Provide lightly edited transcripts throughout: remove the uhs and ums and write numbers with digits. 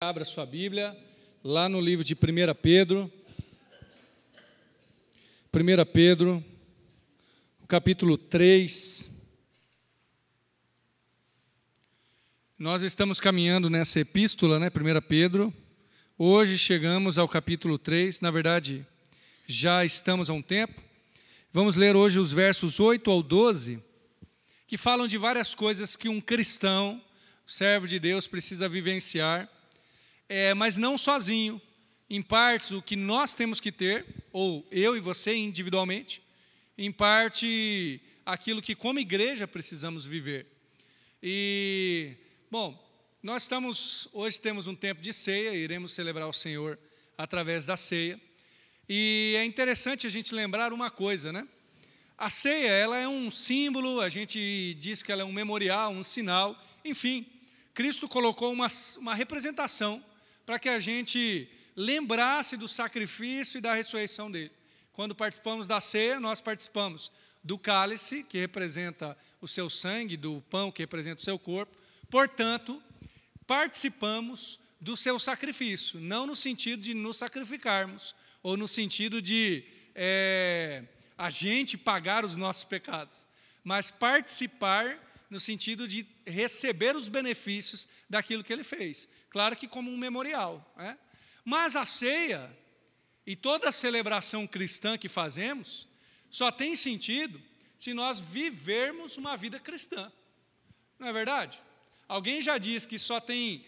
Abra sua Bíblia, lá no livro de 1 Pedro. 1 Pedro, capítulo 3. Nós estamos caminhando nessa epístola, 1 Pedro. Hoje chegamos ao capítulo 3. Na verdade, já estamos há um tempo. Vamos ler hoje os versos 8 ao 12, que falam de várias coisas que um cristão, servo de Deus, precisa vivenciar. Mas não sozinho, em partes o que nós temos que ter, ou eu e você individualmente, em parte aquilo que como igreja precisamos viver. E, hoje temos um tempo de ceia, iremos celebrar o Senhor através da ceia, e é interessante a gente lembrar uma coisa, A ceia, ela é um símbolo, a gente diz que ela é um memorial, um sinal, enfim, Cristo colocou uma representação para que a gente lembrasse do sacrifício e da ressurreição dele. Quando participamos da ceia, nós participamos do cálice, que representa o seu sangue, do pão, que representa o seu corpo. Portanto, participamos do seu sacrifício, não no sentido de nos sacrificarmos, ou no sentido de a gente pagar os nossos pecados, mas participar no sentido de receber os benefícios daquilo que ele fez. Claro que como um memorial. Mas a ceia e toda a celebração cristã que fazemos só tem sentido se nós vivermos uma vida cristã. Não é verdade? Alguém já disse que só tem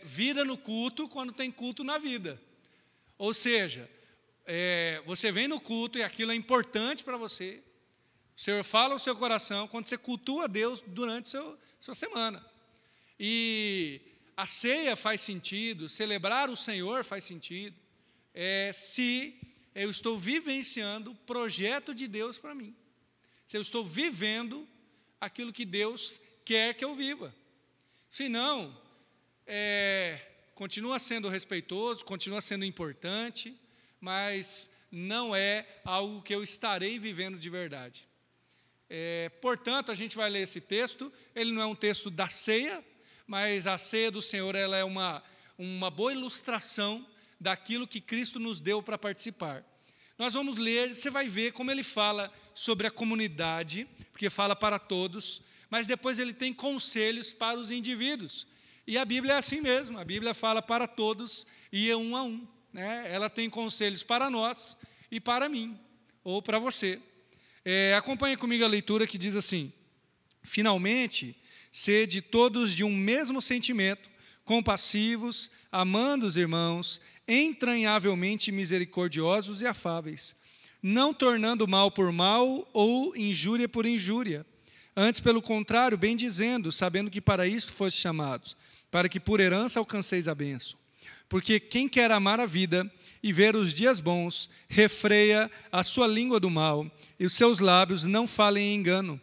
vida no culto quando tem culto na vida. Ou seja, você vem no culto e aquilo é importante para você. O Senhor fala ao seu coração quando você cultua a Deus durante sua semana. E a ceia faz sentido, celebrar o Senhor faz sentido, se eu estou vivenciando o projeto de Deus para mim. Se eu estou vivendo aquilo que Deus quer que eu viva. Se não, continua sendo respeitoso, continua sendo importante, mas não é algo que eu estarei vivendo de verdade. Portanto, a gente vai ler esse texto. Ele não é um texto da ceia, mas a ceia do Senhor ela é uma boa ilustração daquilo que Cristo nos deu para participar. Nós vamos ler, você vai ver como ele fala sobre a comunidade, porque fala para todos, mas depois ele tem conselhos para os indivíduos. E a Bíblia é assim mesmo, a Bíblia fala para todos e é um a um. Ela tem conselhos para nós e para mim, ou para você. Acompanhe comigo a leitura que diz assim: finalmente, sede todos de um mesmo sentimento, compassivos, amando os irmãos, entranhavelmente misericordiosos e afáveis, não tornando mal por mal ou injúria por injúria, antes, pelo contrário, bendizendo, sabendo que para isto foste chamados, para que por herança alcanceis a bênção. Porque quem quer amar a vida e ver os dias bons, refreia a sua língua do mal, e os seus lábios não falem em engano.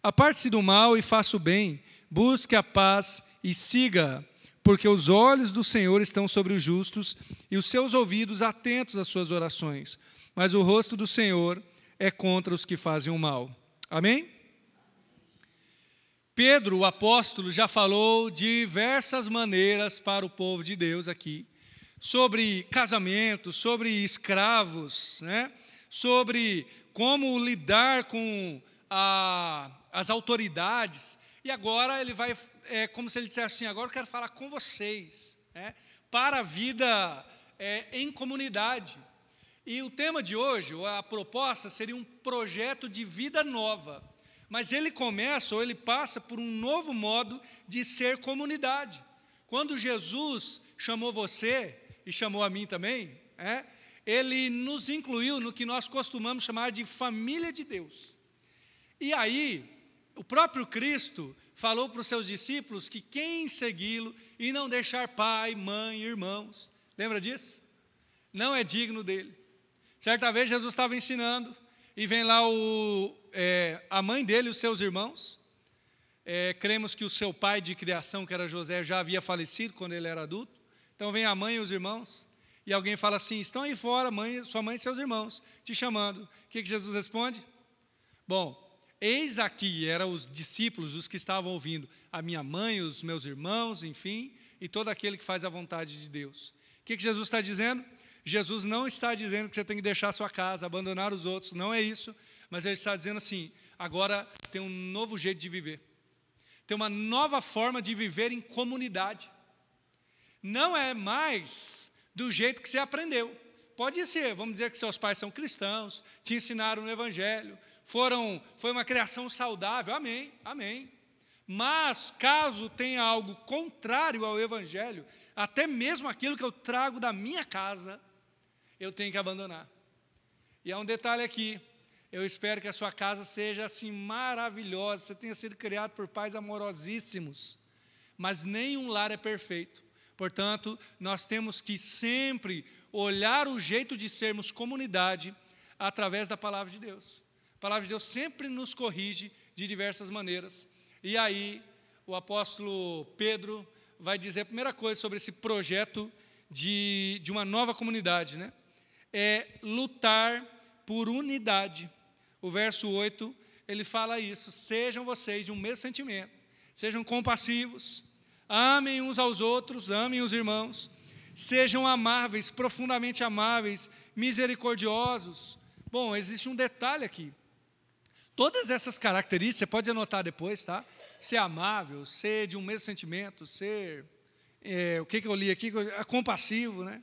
Aparte-se do mal e faça o bem, busque a paz e siga, porque os olhos do Senhor estão sobre os justos e os seus ouvidos atentos às suas orações, mas o rosto do Senhor é contra os que fazem o mal. Amém? Pedro, o apóstolo, já falou de diversas maneiras para o povo de Deus aqui, sobre casamento, sobre escravos, sobre como lidar com as autoridades. E agora ele vai, como se ele dissesse assim: agora eu quero falar com vocês, para a vida em comunidade. E o tema de hoje, a proposta, seria um projeto de vida nova. Mas ele começa, ou ele passa por um novo modo de ser comunidade. Quando Jesus chamou você, e chamou a mim também, ele nos incluiu no que nós costumamos chamar de família de Deus. E aí, o próprio Cristo falou para os seus discípulos que quem segui-lo e não deixar pai, mãe, irmãos, lembra disso? Não é digno dele. Certa vez Jesus estava ensinando, e vem lá a mãe dele e os seus irmãos. Cremos que o seu pai de criação, que era José, já havia falecido quando ele era adulto. Então vem a mãe e os irmãos, e alguém fala assim: estão aí fora, sua mãe e seus irmãos, te chamando. O que Jesus responde? Bom, eis aqui, eram os discípulos, os que estavam ouvindo, a minha mãe, os meus irmãos, enfim, e todo aquele que faz a vontade de Deus. O que Jesus está dizendo? Jesus não está dizendo que você tem que deixar a sua casa, abandonar os outros, não é isso, mas ele está dizendo assim, agora tem um novo jeito de viver, tem uma nova forma de viver em comunidade, não é mais do jeito que você aprendeu, pode ser, vamos dizer que seus pais são cristãos, te ensinaram no Evangelho, foi uma criação saudável, amém, amém, mas caso tenha algo contrário ao Evangelho, até mesmo aquilo que eu trago da minha casa, eu tenho que abandonar. E há um detalhe aqui, eu espero que a sua casa seja assim maravilhosa, você tenha sido criado por pais amorosíssimos, mas nenhum lar é perfeito. Portanto, nós temos que sempre olhar o jeito de sermos comunidade através da palavra de Deus. A palavra de Deus sempre nos corrige de diversas maneiras. E aí, o apóstolo Pedro vai dizer a primeira coisa sobre esse projeto de uma nova comunidade, né? É lutar por unidade. O verso 8, ele fala isso, sejam vocês de um mesmo sentimento, sejam compassivos, amem uns aos outros, amem os irmãos, sejam amáveis, profundamente amáveis, misericordiosos. Bom, existe um detalhe aqui, todas essas características, você pode anotar depois, tá? Ser amável, ser de um mesmo sentimento, ser, o que eu li aqui, compassivo, né?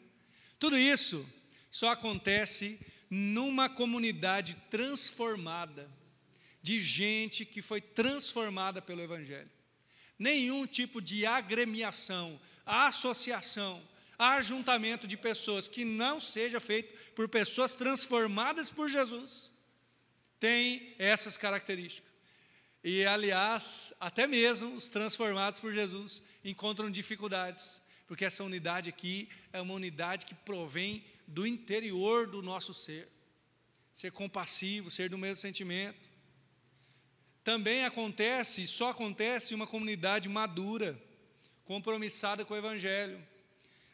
Tudo isso só acontece numa comunidade transformada, de gente que foi transformada pelo Evangelho. Nenhum tipo de agremiação, associação, ajuntamento de pessoas que não seja feito por pessoas transformadas por Jesus, tem essas características. E, aliás, até mesmo os transformados por Jesus encontram dificuldades, porque essa unidade aqui é uma unidade que provém do interior do nosso ser compassivo, ser do mesmo sentimento. Também acontece, só acontece em uma comunidade madura, compromissada com o Evangelho.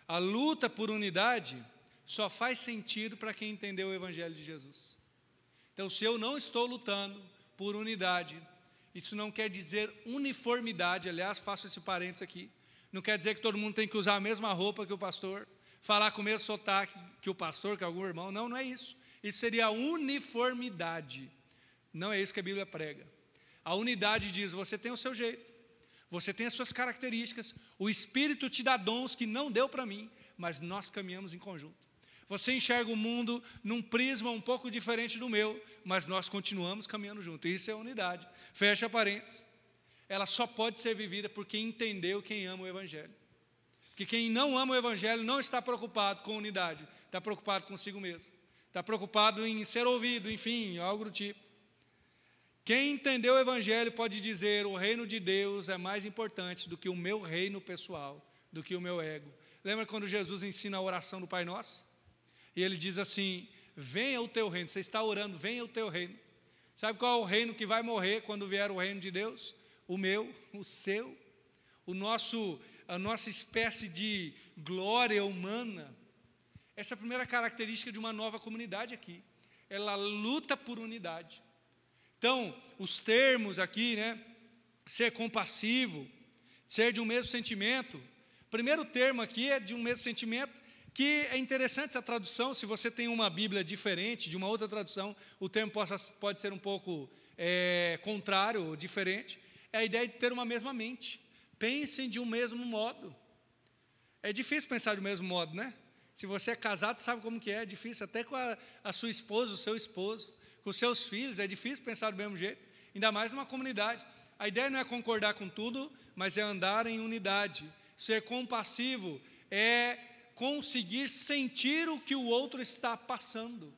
A luta por unidade só faz sentido para quem entendeu o Evangelho de Jesus. Então, se eu não estou lutando por unidade, isso não quer dizer uniformidade, aliás, faço esse parênteses aqui, não quer dizer que todo mundo tem que usar a mesma roupa que o pastor, falar com o mesmo sotaque que o pastor, que algum irmão, não é isso. Isso seria uniformidade, não é isso que a Bíblia prega. A unidade diz, você tem o seu jeito, você tem as suas características, o Espírito te dá dons que não deu para mim, mas nós caminhamos em conjunto. Você enxerga o mundo num prisma um pouco diferente do meu, mas nós continuamos caminhando junto. Isso é unidade. Fecha parênteses. Ela só pode ser vivida por quem entendeu, quem ama o Evangelho. Porque quem não ama o Evangelho não está preocupado com unidade, está preocupado consigo mesmo. Está preocupado em ser ouvido, enfim, algo do tipo. Quem entendeu o Evangelho pode dizer, o reino de Deus é mais importante do que o meu reino pessoal, do que o meu ego. Lembra quando Jesus ensina a oração do Pai Nosso? E ele diz assim, venha o teu reino, você está orando, venha o teu reino. Sabe qual é o reino que vai morrer quando vier o reino de Deus? O meu, o seu, a nossa espécie de glória humana. Essa é a primeira característica de uma nova comunidade aqui. Ela luta por unidade. Então, os termos aqui, né? Ser compassivo, ser de um mesmo sentimento. O primeiro termo aqui é de um mesmo sentimento, que é interessante essa tradução, se você tem uma Bíblia diferente, de uma outra tradução, o termo pode ser um pouco contrário ou diferente, é a ideia de ter uma mesma mente, pensem de um mesmo modo. É difícil pensar do mesmo modo, né? Se você é casado, sabe como que é difícil, até com a sua esposa, o seu esposo, com os seus filhos, é difícil pensar do mesmo jeito, ainda mais numa comunidade. A ideia não é concordar com tudo, mas é andar em unidade. Ser compassivo é conseguir sentir o que o outro está passando.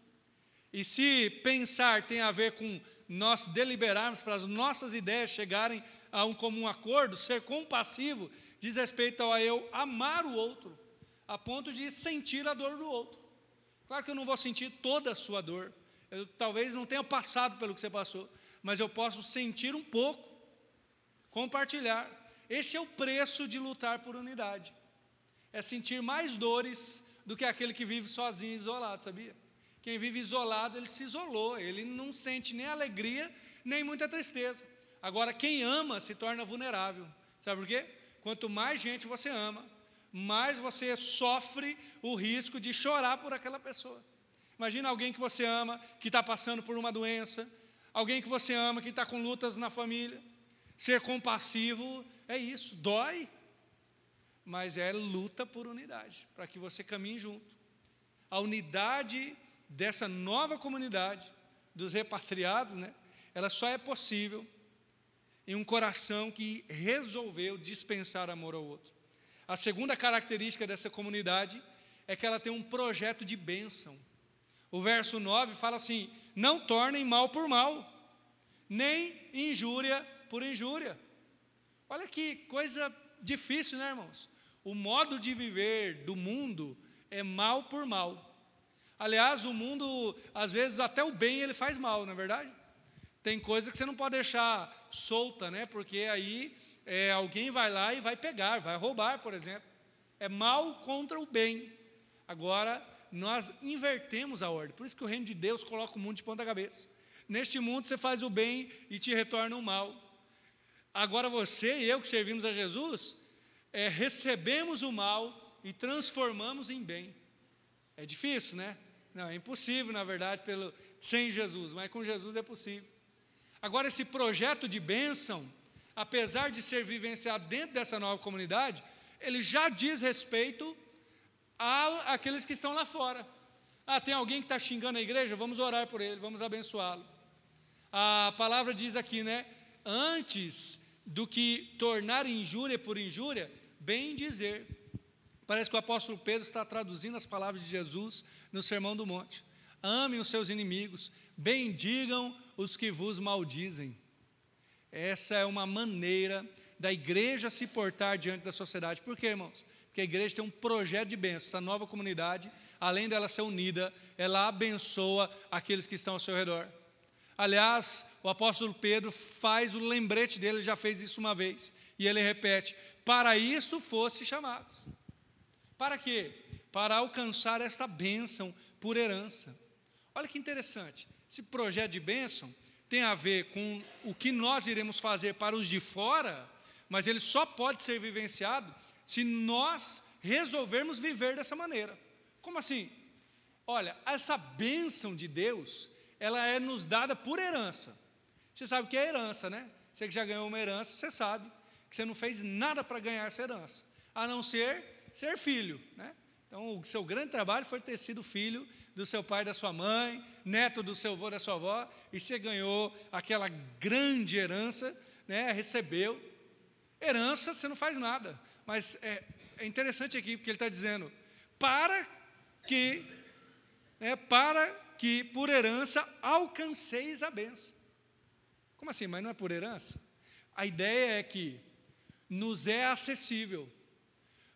E se pensar tem a ver com nós deliberarmos para as nossas ideias chegarem a um comum acordo, ser compassivo diz respeito a eu amar o outro, a ponto de sentir a dor do outro. Claro que eu não vou sentir toda a sua dor, eu talvez não tenha passado pelo que você passou, mas eu posso sentir um pouco, compartilhar. Esse é o preço de lutar por unidade. É sentir mais dores do que aquele que vive sozinho, isolado, sabia? Quem vive isolado, ele se isolou, ele não sente nem alegria, nem muita tristeza. Agora, quem ama se torna vulnerável. Sabe por quê? Quanto mais gente você ama, mais você sofre o risco de chorar por aquela pessoa. Imagina alguém que você ama, que está passando por uma doença, alguém que você ama, que está com lutas na família. Ser compassivo é isso, dói, mas é luta por unidade, para que você caminhe junto. A unidade dessa nova comunidade, dos repatriados, né, ela só é possível em um coração que resolveu dispensar amor ao outro. A segunda característica dessa comunidade é que ela tem um projeto de bênção. O verso 9 fala assim: não tornem mal por mal, nem injúria por injúria. Olha que coisa difícil, né, irmãos? O modo de viver do mundo é mal por mal. Aliás, o mundo, às vezes, até o bem ele faz mal, não é verdade? Tem coisa que você não pode deixar solta, né? Porque aí alguém vai lá e vai pegar, vai roubar, por exemplo. É mal contra o bem. Agora, nós invertemos a ordem. Por isso que o reino de Deus coloca o mundo de ponta cabeça. Neste mundo você faz o bem e te retorna o mal. Agora você e eu que servimos a Jesus, recebemos o mal e transformamos em bem. É difícil, né? Não, é impossível, na verdade, sem Jesus, mas com Jesus é possível. Agora, esse projeto de bênção, apesar de ser vivenciado dentro dessa nova comunidade, ele já diz respeito àqueles que estão lá fora. Tem alguém que está xingando a igreja? Vamos orar por ele, vamos abençoá-lo. A palavra diz aqui, né? Antes do que tornar injúria por injúria, bem dizer. Parece que o apóstolo Pedro está traduzindo as palavras de Jesus no Sermão do Monte. Amem os seus inimigos, bendigam os que vos maldizem. Essa é uma maneira da igreja se portar diante da sociedade. Por quê, irmãos? Porque a igreja tem um projeto de bênção. Essa nova comunidade, além dela ser unida, ela abençoa aqueles que estão ao seu redor. Aliás, o apóstolo Pedro faz o lembrete dele, ele já fez isso uma vez, e ele repete: para isto fosse chamados. Para quê? Para alcançar esta bênção por herança. Olha que interessante, esse projeto de bênção tem a ver com o que nós iremos fazer para os de fora, mas ele só pode ser vivenciado se nós resolvermos viver dessa maneira. Como assim? Olha, essa bênção de Deus, ela é nos dada por herança. Você sabe o que é herança, né? Você que já ganhou uma herança, você sabe que você não fez nada para ganhar essa herança, a não ser filho, né? Então, o seu grande trabalho foi ter sido filho do seu pai e da sua mãe, neto do seu avô e da sua avó, e você ganhou aquela grande herança, né? Recebeu. Herança, você não faz nada. Mas é interessante aqui, porque ele está dizendo, para que por herança alcanceis a bênção. Como assim? Mas não é por herança? A ideia é que nos é acessível,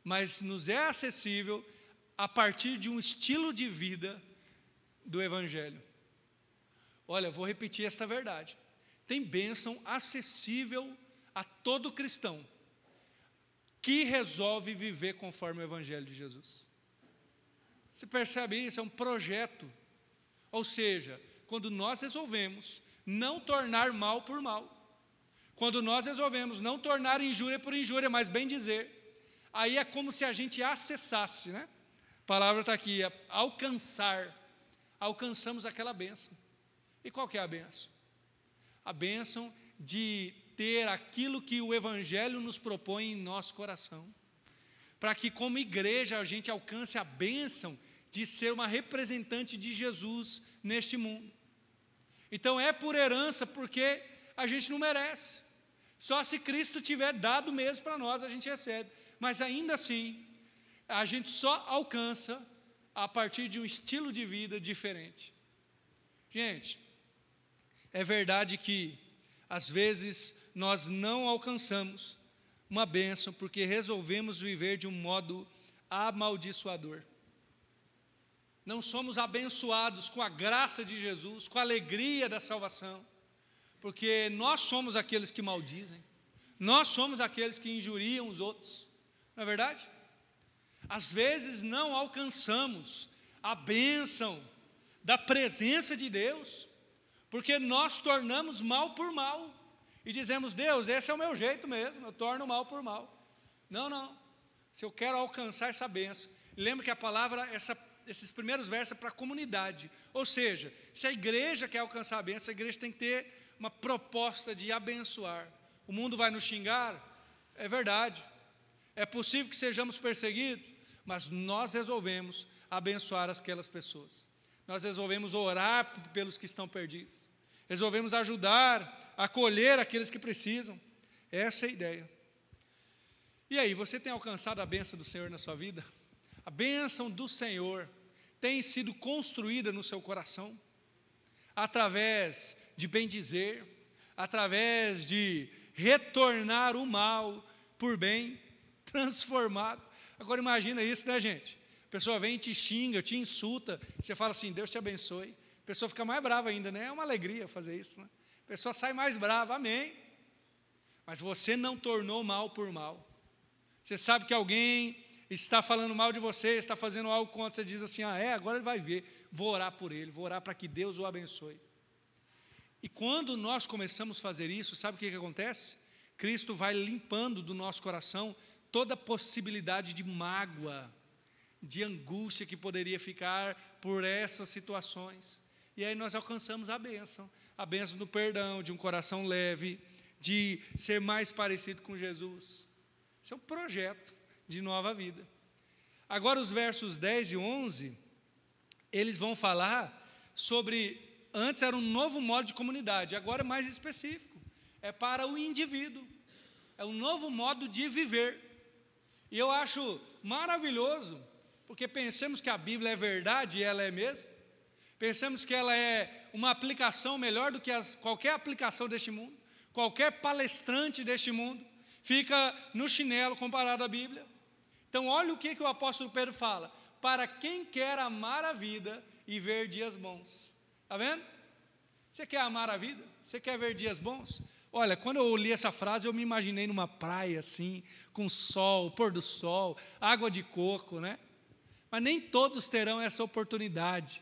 mas nos é acessível a partir de um estilo de vida do Evangelho. Olha, vou repetir esta verdade. Tem bênção acessível a todo cristão que resolve viver conforme o Evangelho de Jesus. Você percebe isso? É um projeto. Ou seja, quando nós resolvemos não tornar mal por mal, quando nós resolvemos não tornar injúria por injúria, mas bem dizer, aí é como se a gente acessasse, né? A palavra está aqui, alcançamos aquela bênção. E qual que é a bênção? A bênção de ter aquilo que o Evangelho nos propõe em nosso coração, para que como igreja a gente alcance a bênção de ser uma representante de Jesus neste mundo. Então é por herança, porque a gente não merece. Só se Cristo tiver dado mesmo para nós, a gente recebe. Mas ainda assim, a gente só alcança a partir de um estilo de vida diferente. Gente, é verdade que às vezes nós não alcançamos uma bênção porque resolvemos viver de um modo amaldiçoador. Não somos abençoados com a graça de Jesus, com a alegria da salvação, porque nós somos aqueles que maldizem, nós somos aqueles que injuriam os outros, não é verdade? Às vezes não alcançamos a bênção da presença de Deus, porque nós tornamos mal por mal, e dizemos, Deus, esse é o meu jeito mesmo, eu torno mal por mal. Não, Se eu quero alcançar essa bênção, lembra que a palavra, esses primeiros versos é para a comunidade. Ou seja, se a igreja quer alcançar a bênção, a igreja tem que ter uma proposta de abençoar. O mundo vai nos xingar? É verdade. É possível que sejamos perseguidos, mas nós resolvemos abençoar aquelas pessoas. Nós resolvemos orar pelos que estão perdidos. Resolvemos ajudar, acolher aqueles que precisam. Essa é a ideia. E aí, você tem alcançado a bênção do Senhor na sua vida? A bênção do Senhor tem sido construída no seu coração? Através de bendizer, através de retornar o mal por bem, transformado. Agora imagina isso, né, gente? A pessoa vem e te xinga, te insulta, você fala assim, Deus te abençoe. A pessoa fica mais brava ainda, né? É uma alegria fazer isso, né? A pessoa sai mais brava, amém. Mas você não tornou mal por mal. Você sabe que alguém está falando mal de você, está fazendo algo contra, você diz assim, agora ele vai ver, vou orar por ele, vou orar para que Deus o abençoe. E quando nós começamos a fazer isso, sabe o que acontece? Cristo vai limpando do nosso coração toda possibilidade de mágoa, de angústia que poderia ficar por essas situações. E aí nós alcançamos a bênção do perdão, de um coração leve, de ser mais parecido com Jesus. Isso é um projeto de nova vida. Agora os versos 10 e 11, eles vão falar sobre, antes era um novo modo de comunidade, agora é mais específico, é para o indivíduo, é um novo modo de viver. E eu acho maravilhoso, porque pensamos que a Bíblia é verdade, e ela é mesmo, pensamos que ela é uma aplicação melhor do que qualquer aplicação deste mundo, qualquer palestrante deste mundo, fica no chinelo comparado à Bíblia. Então olha o que o apóstolo Pedro fala, para quem quer amar a vida e ver dias bons. Está vendo? Você quer amar a vida? Você quer ver dias bons? Olha, quando eu li essa frase, eu me imaginei numa praia assim, com sol, pôr do sol, água de coco, né? Mas nem todos terão essa oportunidade.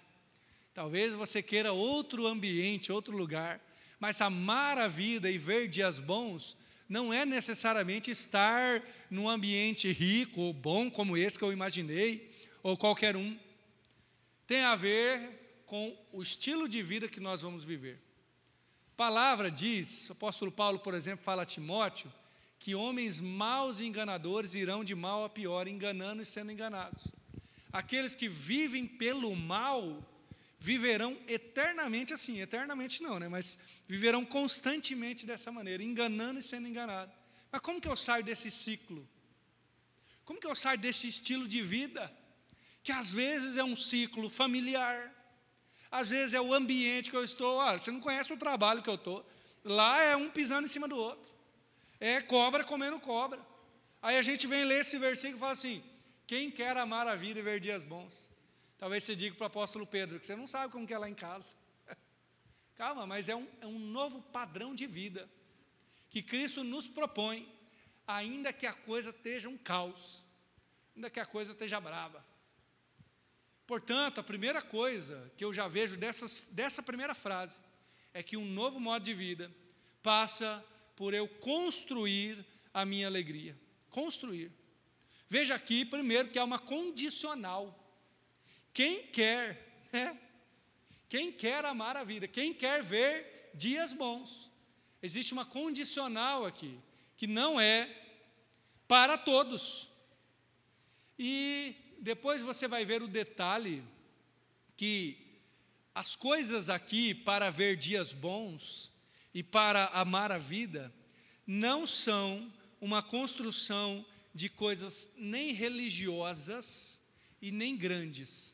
Talvez você queira outro ambiente, outro lugar, mas amar a vida e ver dias bons não é necessariamente estar num ambiente rico ou bom como esse que eu imaginei, ou qualquer um. Tem a ver com o estilo de vida que nós vamos viver. A palavra diz, o apóstolo Paulo, por exemplo, fala a Timóteo, que homens maus e enganadores irão de mal a pior, enganando e sendo enganados. Aqueles que vivem pelo mal viverão eternamente assim, eternamente não, né? Mas viverão constantemente dessa maneira, enganando e sendo enganado. Mas como que eu saio desse ciclo? Como que eu saio desse estilo de vida? Que às vezes é um ciclo familiar, às vezes é o ambiente que eu estou, você não conhece o trabalho que eu estou, lá é um pisando em cima do outro, é cobra comendo cobra. Aí a gente vem ler esse versículo e fala assim, quem quer amar a vida e ver dias bons? Talvez você diga para o apóstolo Pedro, que você não sabe como que é lá em casa. Calma, mas é um novo padrão de vida, que Cristo nos propõe, ainda que a coisa esteja um caos, ainda que a coisa esteja brava. Portanto, a primeira coisa que eu já vejo dessa primeira frase, é que um novo modo de vida passa por eu construir a minha alegria. Construir. Veja aqui, primeiro, que é uma condicional. Quem quer, quem quer amar a vida, quem quer ver dias bons, existe uma condicional aqui, que não é para todos. E depois você vai ver o detalhe, que as coisas aqui para ver dias bons e para amar a vida, não são uma construção de coisas nem religiosas e nem grandes.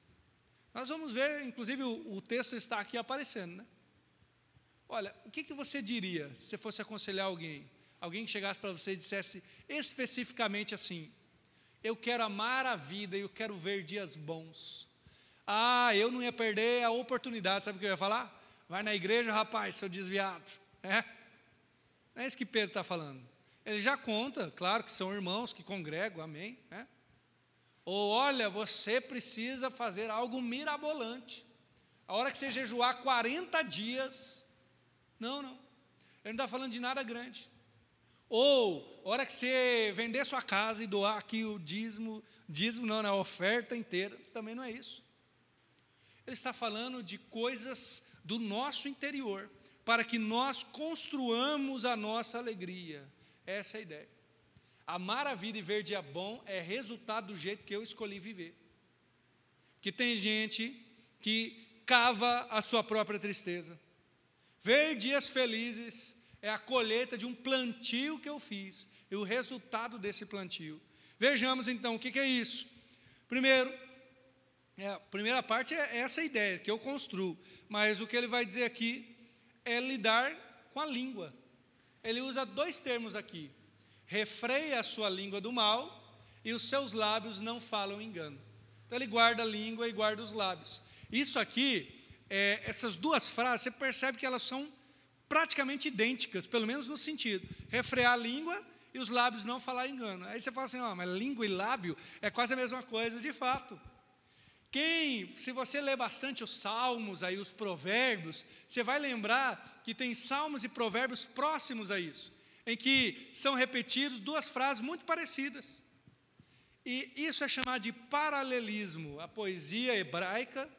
Nós vamos ver, inclusive o texto está aqui aparecendo, né? Olha, o que você diria se você fosse aconselhar alguém que chegasse para você e dissesse especificamente assim, eu quero amar a vida e eu quero ver dias bons. Eu não ia perder a oportunidade, sabe o que eu ia falar? Vai na igreja, rapaz, seu desviado. Não é isso que Pedro está falando. Ele já conta, claro que são irmãos que congregam, amém, né? Ou olha, você precisa fazer algo mirabolante. A hora que você jejuar 40 dias, não. Ele não está falando de nada grande. Ou, a hora que você vender sua casa e doar aqui o dízimo não, a oferta inteira, também não é isso. Ele está falando de coisas do nosso interior, para que nós construamos a nossa alegria. Essa é a ideia. Amar a vida e ver dia bom é resultado do jeito que eu escolhi viver. Porque tem gente que cava a sua própria tristeza. Ver dias felizes é a colheita de um plantio que eu fiz, e o resultado desse plantio. Vejamos então o que é isso. Primeiro, a primeira parte é essa ideia que eu construo, mas o que ele vai dizer aqui é lidar com a língua. Ele usa dois termos aqui: refreia a sua língua do mal e os seus lábios não falam engano. Então ele guarda a língua e guarda os lábios. Isso aqui, essas duas frases, você percebe que elas são praticamente idênticas, pelo menos no sentido: refrear a língua e os lábios não falar engano. Aí você fala assim, mas língua e lábio é quase a mesma coisa, de fato. Se você ler bastante os salmos, aí, os provérbios, você vai lembrar que tem salmos e provérbios próximos a isso, em que são repetidos duas frases muito parecidas. E isso é chamado de paralelismo. A poesia hebraica,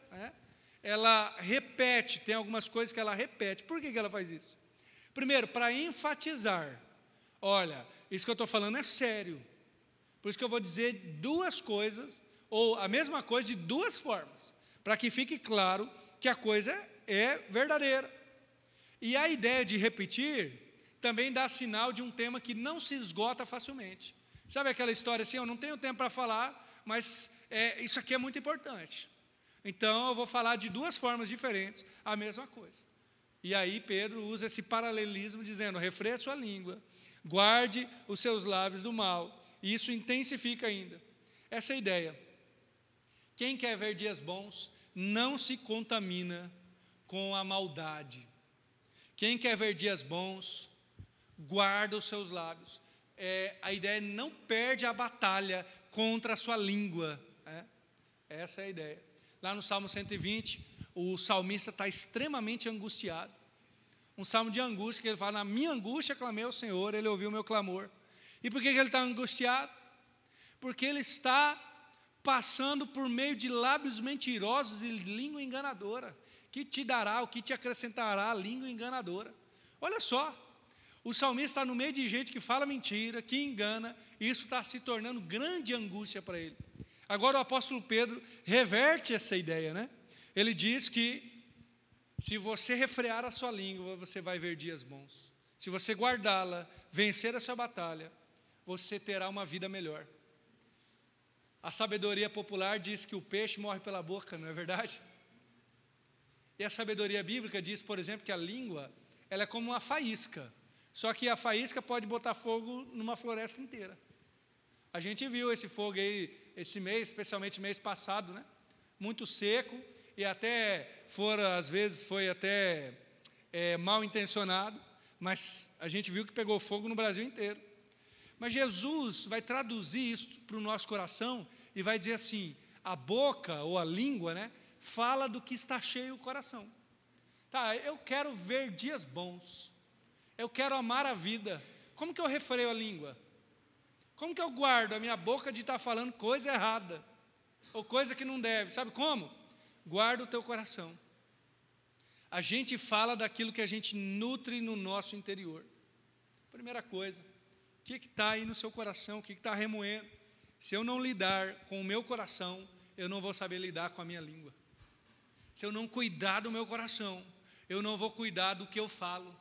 ela repete, tem algumas coisas que ela repete. Por que ela faz isso? Primeiro, para enfatizar. Olha, isso que eu estou falando é sério. Por isso que eu vou dizer duas coisas, ou a mesma coisa de duas formas, para que fique claro que a coisa é verdadeira. E a ideia de repetir também dá sinal de um tema que não se esgota facilmente. Sabe aquela história assim, eu não tenho tempo para falar, mas isso aqui é muito importante. Então eu vou falar de duas formas diferentes a mesma coisa. E aí Pedro usa esse paralelismo dizendo: refreia a sua língua, guarde os seus lábios do mal. E isso intensifica ainda essa ideia. Quem quer ver dias bons não se contamina com a maldade. Quem quer ver dias bons guarda os seus lábios. A ideia é não perde a batalha contra a sua língua. Essa é a ideia. Lá no Salmo 120, o salmista está extremamente angustiado. Um salmo de angústia, que ele fala: na minha angústia clamei ao Senhor, Ele ouviu o meu clamor. E por que ele está angustiado? Porque ele está passando por meio de lábios mentirosos e língua enganadora. Que te dará, o que te acrescentará a língua enganadora? Olha só, o salmista está no meio de gente que fala mentira, que engana, e isso está se tornando grande angústia para ele. Agora o apóstolo Pedro reverte essa ideia, Ele diz que se você refrear a sua língua, você vai ver dias bons. Se você guardá-la, vencer essa batalha, você terá uma vida melhor. A sabedoria popular diz que o peixe morre pela boca, não é verdade? E a sabedoria bíblica diz, por exemplo, que a língua, ela é como uma faísca. Só que a faísca pode botar fogo numa floresta inteira. A gente viu esse fogo aí, esse mês, especialmente mês passado, muito seco, e até às vezes foi até mal intencionado, mas a gente viu que pegou fogo no Brasil inteiro. Mas Jesus vai traduzir isso para o nosso coração e vai dizer assim: a boca ou a língua, fala do que está cheio o coração. Tá, eu quero ver dias bons, eu quero amar a vida. Como que eu refreio a língua? Como que eu guardo a minha boca de estar falando coisa errada, ou coisa que não deve? Sabe como? Guarda o teu coração. A gente fala daquilo que a gente nutre no nosso interior. Primeira coisa, o que está aí no seu coração, o que está remoendo? Se eu não lidar com o meu coração, eu não vou saber lidar com a minha língua. Se eu não cuidar do meu coração, eu não vou cuidar do que eu falo.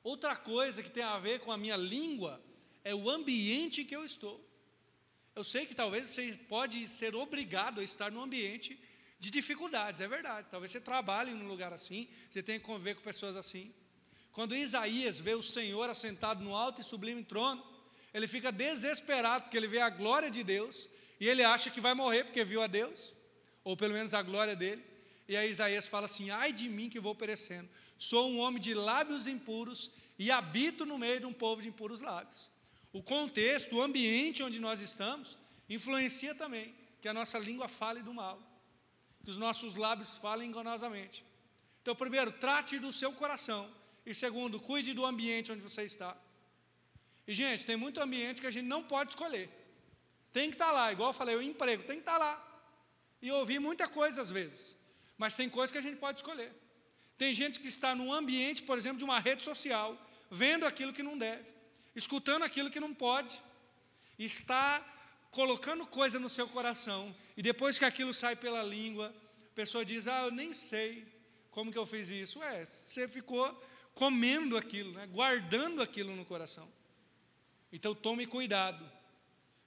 Outra coisa que tem a ver com a minha língua é o ambiente que eu estou. Eu sei que talvez você pode ser obrigado a estar num ambiente de dificuldades, é verdade. Talvez você trabalhe num lugar assim, você tenha que conviver com pessoas assim. Quando Isaías vê o Senhor assentado no alto e sublime trono, ele fica desesperado, porque ele vê a glória de Deus, e ele acha que vai morrer porque viu a Deus, ou pelo menos a glória dele. E aí Isaías fala assim: ai de mim que vou perecendo, sou um homem de lábios impuros, e habito no meio de um povo de impuros lábios. O contexto, o ambiente onde nós estamos, influencia também que a nossa língua fale do mal, que os nossos lábios falem enganosamente. Então, primeiro, trate do seu coração. E segundo, cuide do ambiente onde você está. E, gente, tem muito ambiente que a gente não pode escolher. Tem que estar lá, igual eu falei, o emprego tem que estar lá. E ouvir muita coisa às vezes. Mas tem coisas que a gente pode escolher. Tem gente que está num ambiente, por exemplo, de uma rede social, vendo aquilo que não deve, escutando aquilo que não pode, está colocando coisa no seu coração, e depois que aquilo sai pela língua, a pessoa diz, eu nem sei como que eu fiz isso. Você ficou comendo aquilo, né? Guardando aquilo no coração. Então tome cuidado,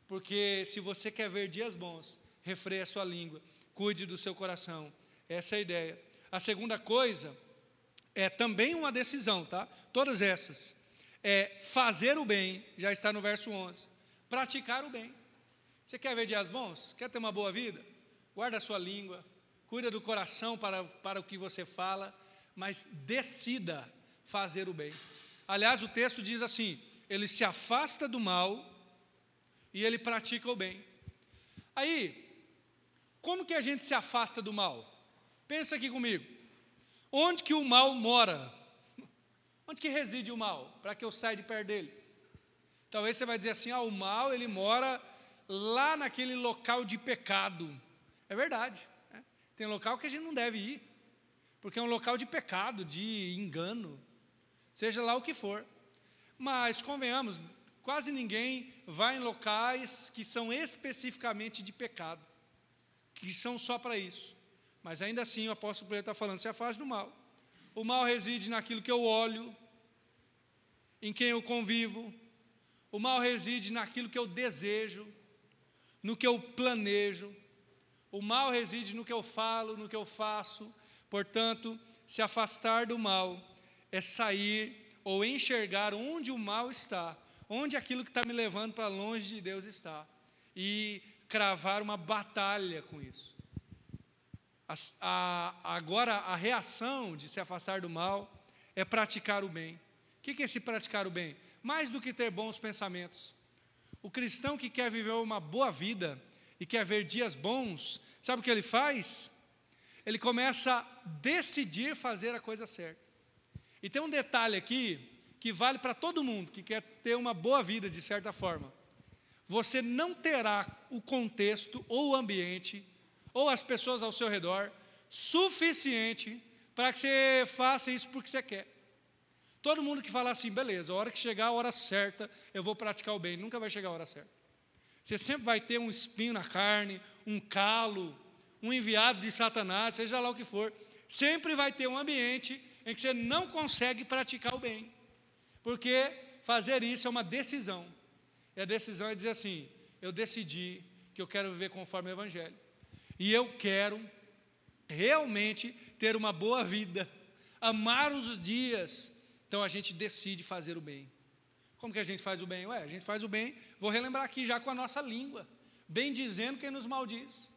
porque se você quer ver dias bons, refreie a sua língua, cuide do seu coração. Essa é a ideia. A segunda coisa é também uma decisão, tá? Todas essas. Fazer o bem, já está no verso 11. Praticar o bem. Você quer ver dias bons? Quer ter uma boa vida? Guarda a sua língua, cuida do coração para o que você fala, mas decida fazer o bem. Aliás, o texto diz assim, ele se afasta do mal e ele pratica o bem. Aí, como que a gente se afasta do mal? Pensa aqui comigo. Onde que o mal mora? Onde que reside o mal? Para que eu saia de perto dele? Talvez você vai dizer assim, o mal ele mora lá naquele local de pecado. É verdade. Né? Tem local que a gente não deve ir, porque é um local de pecado, de engano, seja lá o que for. Mas, convenhamos, quase ninguém vai em locais que são especificamente de pecado, que são só para isso. Mas ainda assim o apóstolo Pedro está falando, se afaste do mal. O mal reside naquilo que eu olho, em quem eu convivo. O mal reside naquilo que eu desejo, no que eu planejo. O mal reside no que eu falo, no que eu faço. Portanto, se afastar do mal é sair ou enxergar onde o mal está, onde aquilo que está me levando para longe de Deus está, e cravar uma batalha com isso. Agora, a reação de se afastar do mal é praticar o bem. O que é esse praticar o bem? Mais do que ter bons pensamentos. O cristão que quer viver uma boa vida e quer ver dias bons, sabe o que ele faz? Ele começa a decidir fazer a coisa certa. E tem um detalhe aqui que vale para todo mundo que quer ter uma boa vida de certa forma. Você não terá o contexto ou o ambiente ou as pessoas ao seu redor suficiente para que você faça isso porque você quer. Todo mundo que fala assim, beleza, a hora que chegar a hora certa, eu vou praticar o bem, nunca vai chegar a hora certa. Você sempre vai ter um espinho na carne, um calo, um enviado de Satanás, seja lá o que for. Sempre vai ter um ambiente em que você não consegue praticar o bem. Porque fazer isso é uma decisão. E a decisão é dizer assim, eu decidi que eu quero viver conforme o Evangelho. E eu quero realmente ter uma boa vida, amar os dias. Então a gente decide fazer o bem. Como que a gente faz o bem? A gente faz o bem, vou relembrar aqui já com a nossa língua, bendizendo quem nos maldiz.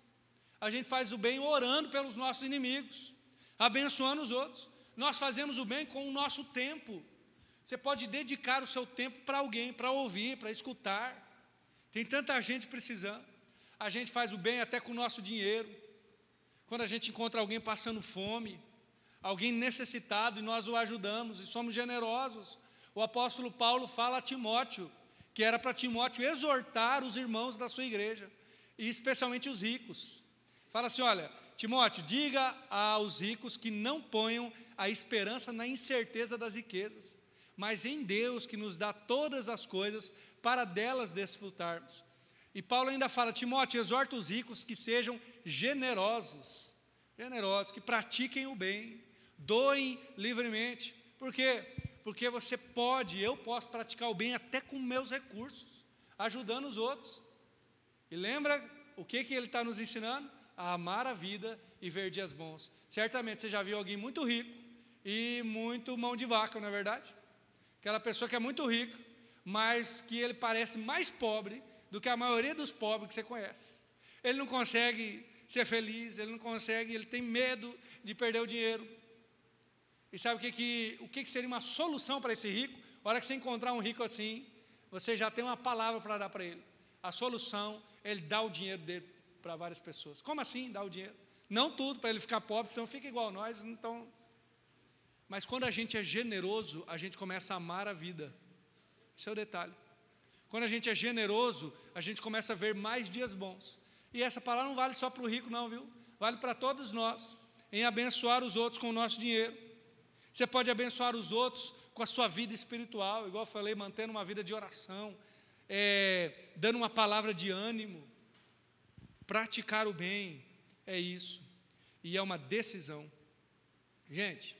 A gente faz o bem orando pelos nossos inimigos, abençoando os outros. Nós fazemos o bem com o nosso tempo. Você pode dedicar o seu tempo para alguém, para ouvir, para escutar. Tem tanta gente precisando. A gente faz o bem até com o nosso dinheiro. Quando a gente encontra alguém passando fome, alguém necessitado, e nós o ajudamos, e somos generosos. O apóstolo Paulo fala a Timóteo, que era para Timóteo exortar os irmãos da sua igreja, e especialmente os ricos. Fala assim, olha, Timóteo, diga aos ricos que não ponham a esperança na incerteza das riquezas, mas em Deus que nos dá todas as coisas para delas desfrutarmos. E Paulo ainda fala, Timóteo, exorta os ricos que sejam generosos, que pratiquem o bem, doem livremente. Por quê? Porque você pode, eu posso praticar o bem até com meus recursos, ajudando os outros. E lembra o que ele está nos ensinando? A amar a vida e ver dias bons. Certamente você já viu alguém muito rico e muito mão de vaca, não é verdade? Aquela pessoa que é muito rica, mas que ele parece mais pobre do que a maioria dos pobres que você conhece. Ele não consegue ser feliz, ele tem medo de perder o dinheiro. E sabe o que seria uma solução para esse rico? A hora que você encontrar um rico assim, você já tem uma palavra para dar para ele. A solução é ele dar o dinheiro dele para várias pessoas. Como assim dar o dinheiro? Não tudo, para ele ficar pobre, senão fica igual nós. Então. Mas quando a gente é generoso, a gente começa a amar a vida. Esse é o detalhe. Quando a gente é generoso, a gente começa a ver mais dias bons. E essa palavra não vale só para o rico não, viu? Vale para todos nós, em abençoar os outros com o nosso dinheiro. Você pode abençoar os outros com a sua vida espiritual, igual eu falei, mantendo uma vida de oração, dando uma palavra de ânimo, praticar o bem, é isso. E é uma decisão. Gente,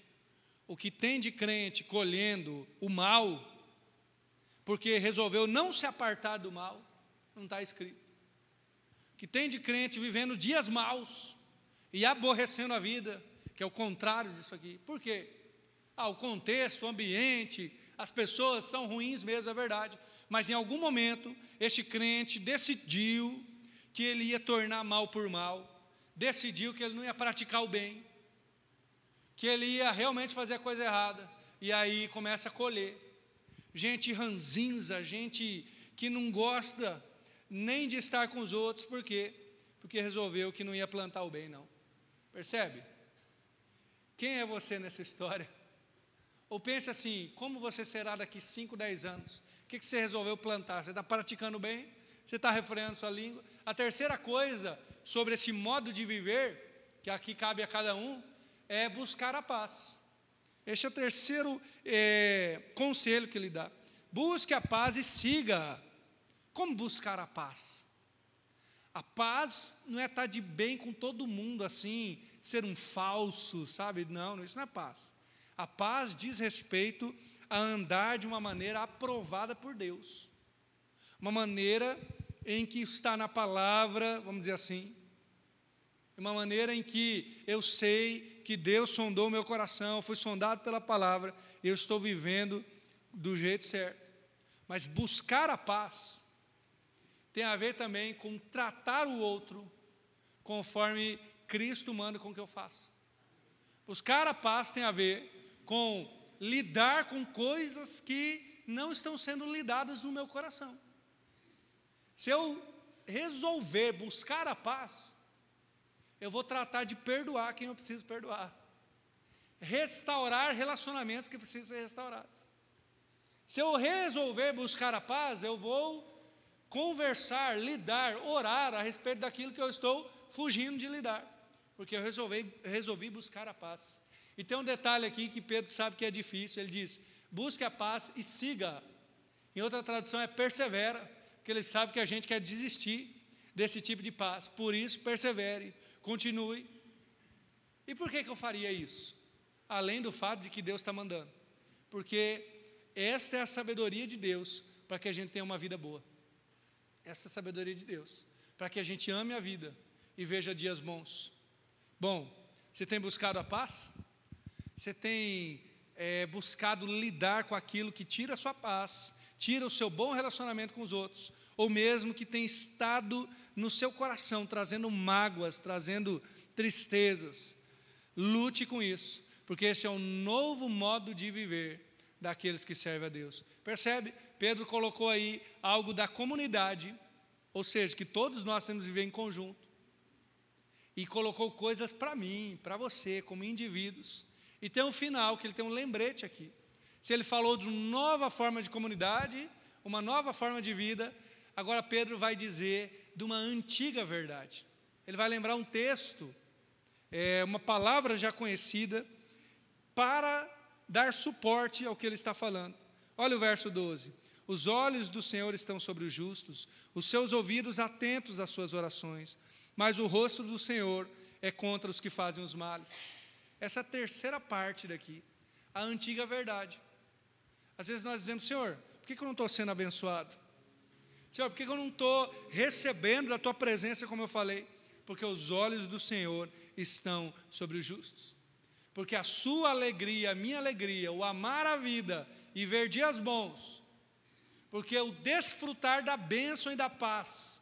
o que tem de crente colhendo o mal, porque resolveu não se apartar do mal, não está escrito. O que tem de crente vivendo dias maus e aborrecendo a vida, que é o contrário disso aqui. Por quê? O contexto, o ambiente, as pessoas são ruins mesmo, é verdade. Mas em algum momento, este crente decidiu que ele ia tornar mal por mal, decidiu que ele não ia praticar o bem, que ele ia realmente fazer a coisa errada, e aí começa a colher. Gente ranzinza, gente que não gosta nem de estar com os outros, por quê? Porque resolveu que não ia plantar o bem, não. Percebe? Quem é você nessa história? Ou pense assim, como você será daqui 5, 10 anos? O que você resolveu plantar? Você está praticando bem? Você está refreando sua língua? A terceira coisa sobre esse modo de viver, que aqui cabe a cada um, é buscar a paz. Este é o terceiro conselho que ele dá. Busque a paz e siga. Como buscar a paz? A paz não é estar de bem com todo mundo assim, ser um falso, sabe? Não, isso não é paz. A paz diz respeito a andar de uma maneira aprovada por Deus. Uma maneira em que está na palavra, vamos dizer assim, uma maneira em que eu sei que Deus sondou meu coração, fui sondado pela palavra, eu estou vivendo do jeito certo. Mas buscar a paz tem a ver também com tratar o outro conforme Cristo manda com que eu faça. Buscar a paz tem a ver com lidar com coisas que não estão sendo lidadas no meu coração. Se eu resolver buscar a paz, eu vou tratar de perdoar quem eu preciso perdoar, restaurar relacionamentos que precisam ser restaurados. Se eu resolver buscar a paz, eu vou conversar, lidar, orar a respeito daquilo que eu estou fugindo de lidar, porque eu resolvi buscar a paz. E tem um detalhe aqui que Pedro sabe que é difícil, ele diz, busque a paz e siga. Em outra tradução é persevera, porque ele sabe que a gente quer desistir desse tipo de paz, por isso persevere, continue. E por que eu faria isso? Além do fato de que Deus está mandando, porque esta é a sabedoria de Deus, para que a gente tenha uma vida boa. Essa é a sabedoria de Deus, para que a gente ame a vida e veja dias bons. Bom, você tem buscado a paz? Você tem buscado lidar com aquilo que tira a sua paz, tira o seu bom relacionamento com os outros, ou mesmo que tem estado no seu coração, trazendo mágoas, trazendo tristezas. Lute com isso, porque esse é um novo modo de viver daqueles que servem a Deus. Percebe? Pedro colocou aí algo da comunidade, ou seja, que todos nós temos que viver em conjunto, e colocou coisas para mim, para você, como indivíduos. E tem um final, que ele tem um lembrete aqui. Se ele falou de uma nova forma de comunidade, uma nova forma de vida, agora Pedro vai dizer de uma antiga verdade. Ele vai lembrar um texto, uma palavra já conhecida, para dar suporte ao que ele está falando. Olha o verso 12. Os olhos do Senhor estão sobre os justos, os seus ouvidos atentos às suas orações, mas o rosto do Senhor é contra os que fazem os males. Essa terceira parte daqui, a antiga verdade. Às vezes nós dizemos, Senhor, por que eu não estou sendo abençoado? Senhor, por que eu não estou recebendo da Tua presença, como eu falei? Porque os olhos do Senhor estão sobre os justos. Porque a sua alegria, a minha alegria, o amar a vida e ver dias bons, porque o desfrutar da bênção e da paz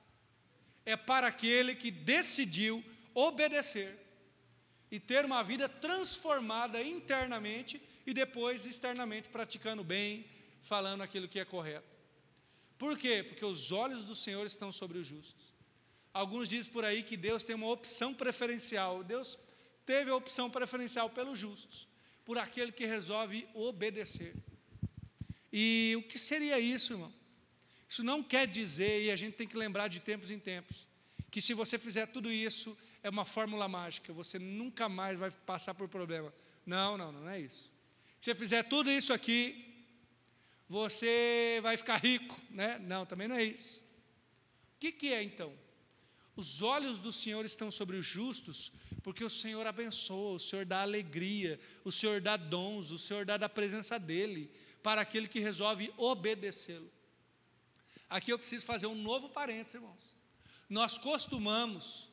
é para aquele que decidiu obedecer e ter uma vida transformada internamente e depois externamente praticando bem, falando aquilo que é correto. Por quê? Porque os olhos do Senhor estão sobre os justos. Alguns dizem por aí que Deus tem uma opção preferencial. Deus teve a opção preferencial pelos justos, por aquele que resolve obedecer. E o que seria isso, irmão? Isso não quer dizer, e a gente tem que lembrar de tempos em tempos, que se você fizer tudo isso, é uma fórmula mágica, você nunca mais vai passar por problema. Não é isso. Se você fizer tudo isso aqui, você vai ficar rico, né? Não, também não é isso. O que é então? Os olhos do Senhor estão sobre os justos, porque o Senhor abençoa, o Senhor dá alegria, o Senhor dá dons, o Senhor dá da presença dEle, para aquele que resolve obedecê-lo. Aqui eu preciso fazer um novo parênteses, irmãos. Nós costumamos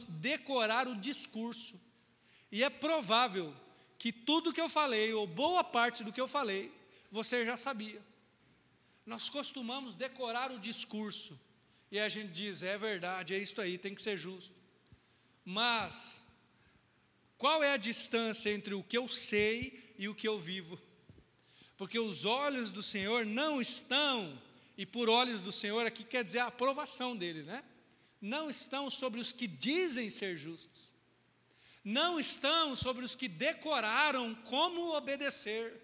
decorar o discurso, e é provável que tudo que eu falei, ou boa parte do que eu falei, você já sabia. Nós costumamos decorar o discurso, e a gente diz, é verdade, é isso aí, tem que ser justo. Mas, qual é a distância entre o que eu sei e o que eu vivo? Porque os olhos do Senhor não estão, e por olhos do Senhor aqui quer dizer a aprovação dEle, né? Não estão sobre os que dizem ser justos. Não estão sobre os que decoraram como obedecer.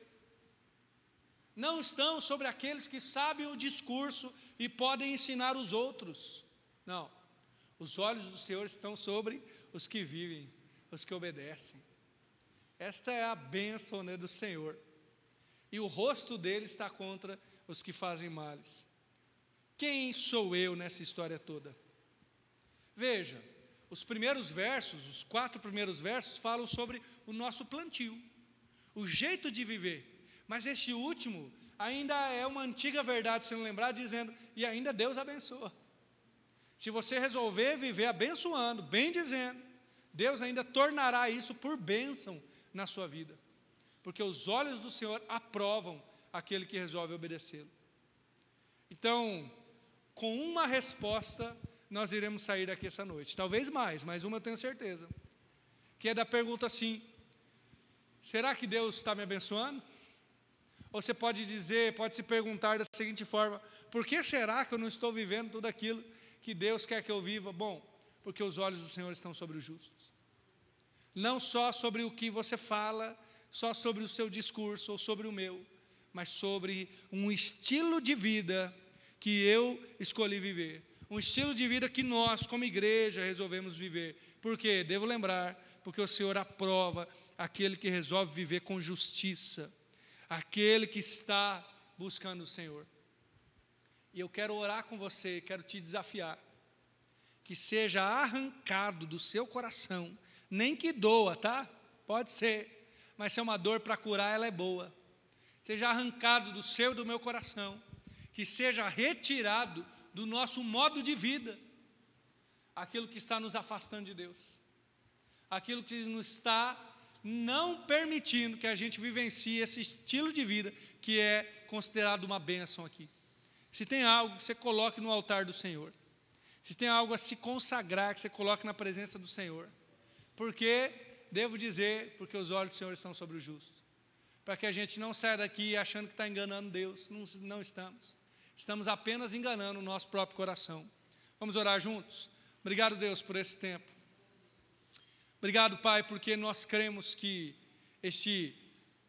Não estão sobre aqueles que sabem o discurso e podem ensinar os outros. Não. Os olhos do Senhor estão sobre os que vivem, os que obedecem. Esta é a bênção, né, do Senhor. E o rosto dele está contra os que fazem males. Quem sou eu nessa história toda? Veja, os primeiros versos, os 4 primeiros versos, falam sobre o nosso plantio, o jeito de viver. Mas este último ainda é uma antiga verdade, se não lembrar, dizendo, e ainda Deus abençoa. Se você resolver viver abençoando, bem dizendo, Deus ainda tornará isso por bênção na sua vida. Porque os olhos do Senhor aprovam aquele que resolve obedecê-lo. Então, com uma resposta, nós iremos sair daqui essa noite. Talvez mais, mas uma eu tenho certeza. Que é da pergunta assim, será que Deus está me abençoando? Ou você pode dizer, pode se perguntar da seguinte forma, por que será que eu não estou vivendo tudo aquilo que Deus quer que eu viva? Bom, porque os olhos do Senhor estão sobre os justos. Não só sobre o que você fala, só sobre o seu discurso ou sobre o meu, mas sobre um estilo de vida que eu escolhi viver. Um estilo de vida que nós, como igreja, resolvemos viver. Por quê? Devo lembrar, porque o Senhor aprova aquele que resolve viver com justiça, aquele que está buscando o Senhor. E eu quero orar com você, quero te desafiar, que seja arrancado do seu coração, nem que doa, tá? Pode ser, mas se é uma dor para curar, ela é boa. Seja arrancado do seu e do meu coração, que seja retirado do nosso modo de vida, aquilo que está nos afastando de Deus, aquilo que nos está não permitindo que a gente vivencie esse estilo de vida que é considerado uma bênção aqui. Se tem algo que você coloque no altar do Senhor, se tem algo a se consagrar, que você coloque na presença do Senhor, porque, devo dizer, porque os olhos do Senhor estão sobre o justo, para que a gente não saia daqui achando que está enganando Deus, não estamos. Estamos apenas enganando o nosso próprio coração. Vamos orar juntos? Obrigado, Deus, por esse tempo. Obrigado, Pai, porque nós cremos que este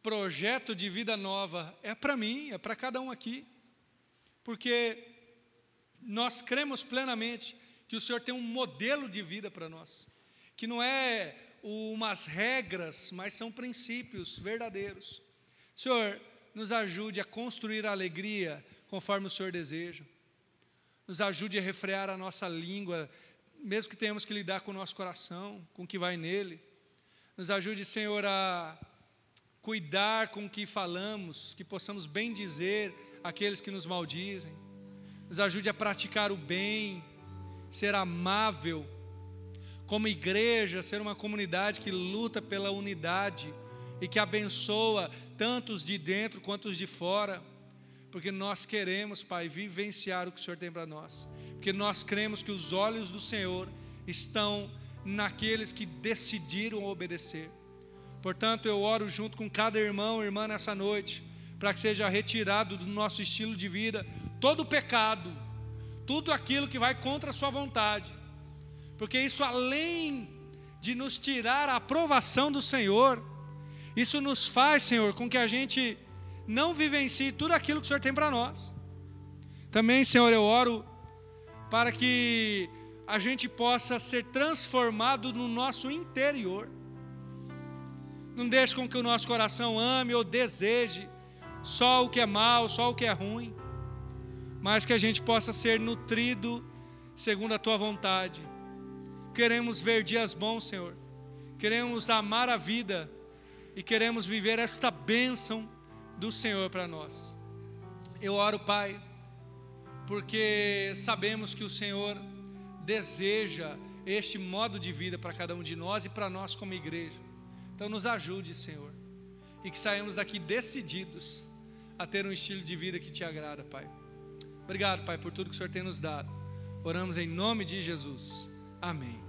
projeto de vida nova é para mim, é para cada um aqui. Porque nós cremos plenamente que o Senhor tem um modelo de vida para nós, que não é umas regras, mas são princípios verdadeiros. Senhor, nos ajude a construir a alegria conforme o Senhor deseja. Nos ajude a refrear a nossa língua, mesmo que tenhamos que lidar com o nosso coração, com o que vai nele. Nos ajude, Senhor, a cuidar com o que falamos, que possamos bem dizer àqueles que nos maldizem. Nos ajude a praticar o bem, ser amável. Como igreja, ser uma comunidade que luta pela unidade e que abençoa tanto os de dentro quanto os de fora. Porque nós queremos, Pai, vivenciar o que o Senhor tem para nós. Porque nós cremos que os olhos do Senhor estão naqueles que decidiram obedecer. Portanto, eu oro junto com cada irmão e irmã nessa noite, para que seja retirado do nosso estilo de vida todo o pecado, tudo aquilo que vai contra a sua vontade. Porque isso, além de nos tirar a aprovação do Senhor, isso nos faz, Senhor, com que a gente não vivencie tudo aquilo que o Senhor tem para nós. Também, Senhor, eu oro para que a gente possa ser transformado no nosso interior. Não deixe com que o nosso coração ame ou deseje só o que é mal, só o que é ruim, mas que a gente possa ser nutrido segundo a Tua vontade. Queremos ver dias bons, Senhor. Queremos amar a vida e queremos viver esta bênção do Senhor para nós. Eu oro, Pai, porque sabemos que o Senhor deseja este modo de vida para cada um de nós e para nós como igreja. Então nos ajude, Senhor, e que saímos daqui decididos a ter um estilo de vida que Te agrada, Pai. Obrigado, Pai, por tudo que o Senhor tem nos dado. Oramos em nome de Jesus. Amém.